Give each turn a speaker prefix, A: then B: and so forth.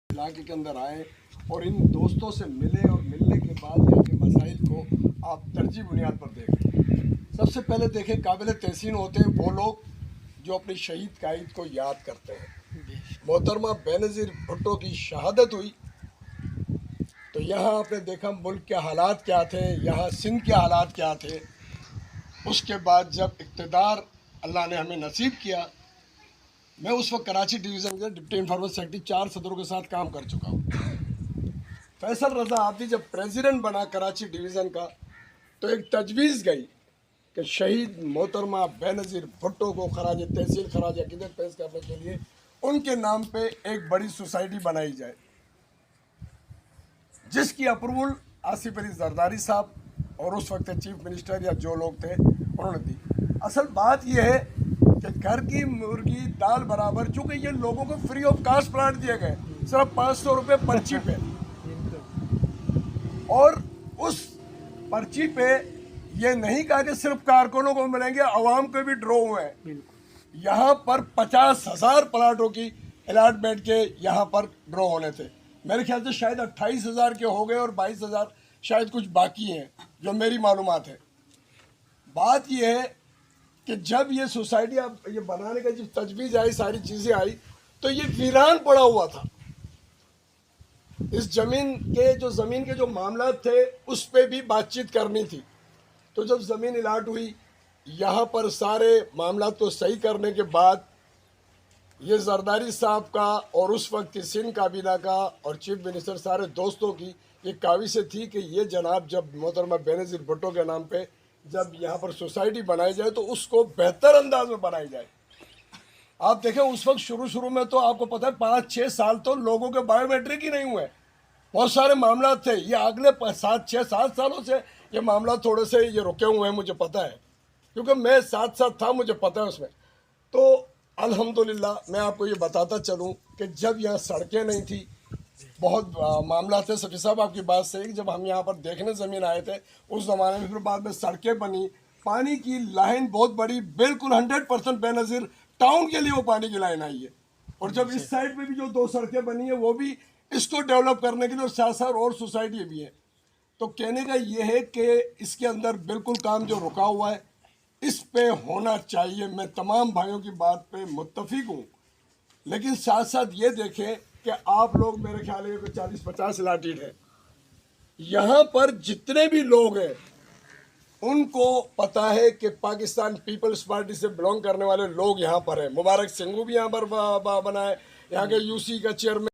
A: इलाके के अंदर आए और इन दोस्तों से मिले और मिलने के बाद यहाँ के मसाइल को आप तरजीह बुनियाद पर देखें। सबसे पहले देखें, काबिल तहसीन होते हैं वो लोग जो अपनी शहीद कायद को याद करते हैं। मोहतरमा बेनज़ीर भुट्टो की शहादत हुई तो यहाँ आपने देखा मुल्क के हालात क्या थे, यहाँ सिंध के हालात क्या थे। उसके बाद जब इक़्तिदार अल्लाह ने हमें नसीब किया, मैं उस वक्त कराची डिवीज़न के डिप्टी इंफॉर्मेशन सेक्रेटरी 4 सदरों के साथ काम कर चुका हूँ। फैसल रज़ा आबदी जब प्रेसिडेंट बना कराची डिवीज़न का तो एक तजवीज़ गई कि शहीद मोहतरमा बेनज़ीर भुट्टो को खराज तहसील खराज अक़ीदत पेश करने के लिए उनके नाम पे एक बड़ी सोसाइटी बनाई जाए, जिसकी अप्रूवल आसिफ अली जरदारी साहब और उस वक्त चीफ मिनिस्टर या जो लोग थे उन्होंने दी। असल बात यह है कि घर की मुर्गी दाल बराबर, चूँकि ये लोगों को फ्री ऑफ कास्ट प्लाट दिए गए सिर्फ 500 रुपये पर्ची पे, और उस पर्ची पे ये नहीं कहा कि सिर्फ कारकुनों को मिलेंगे, अवाम को भी ड्रॉ हुए हैं। यहाँ पर 50,000 प्लाटों की अलॉटमेंट के यहाँ पर ड्रॉ होने थे। मेरे ख्याल से शायद 28,000 के हो गए और 22,000 शायद कुछ बाकी हैं, जो मेरी मालूमात है। बात यह है कि जब ये सोसाइटी अब ये बनाने का जब तजवीज़ आई, सारी चीज़ें आई, तो ये वीरान पड़ा हुआ था। इस ज़मीन के जो मामला थे उस पर भी बातचीत करनी थी। तो जब ज़मीन अलाट हुई, यहाँ पर सारे मामला तो सही करने के बाद ये जरदारी साहब का और उस वक्त की सिंध काबीना का और चीफ मिनिस्टर सारे दोस्तों की ये काविश थी कि ये जनाब जब मोहतरमा बेनज़ीर भुट्टो के नाम पे जब यहाँ पर सोसाइटी बनाई जाए तो उसको बेहतर अंदाज में बनाई जाए। आप देखें उस वक्त शुरू में तो आपको पता है 5-6 साल तो लोगों के बायोमेट्रिक ही नहीं हुए, बहुत सारे मामला थे। ये अगले 7 सालों से ये मामला थोड़े से ये रुके हुए हैं, मुझे पता है, क्योंकि मैं साथ था, मुझे पता है उसमें। तो अल्हम्दुलिल्लाह मैं आपको ये बताता चलूँ कि जब यहाँ सड़कें नहीं थी, बहुत मामला थे। सफ़ी साहब आपकी बात सही, जब हम यहाँ पर देखने ज़मीन आए थे उस ज़माने में, फिर बाद में सड़कें बनी, पानी की लाइन बहुत बड़ी, बिल्कुल 100% बेनज़ीर टाउन के लिए वो पानी की लाइन आई है। और जब इस साइड पे भी जो 2 सड़कें बनी है वो भी इसको डेवलप करने के लिए, और साथ साथ और सोसाइटी भी है। तो कहने का ये है कि इसके अंदर बिल्कुल काम जो रुका हुआ है इस पे होना चाहिए। मैं तमाम भाइयों की बात पे मुत्तफिक हूँ, लेकिन साथ साथ ये देखें कि आप लोग मेरे ख्याल है 40-50 अलाटेड है। यहाँ पर जितने भी लोग हैं उनको पता है कि पाकिस्तान पीपल्स पार्टी से बिलोंग करने वाले लोग यहाँ पर हैं। मुबारक सिंघू भी यहाँ पर बना है, यहाँ के यूसी का चेयरमैन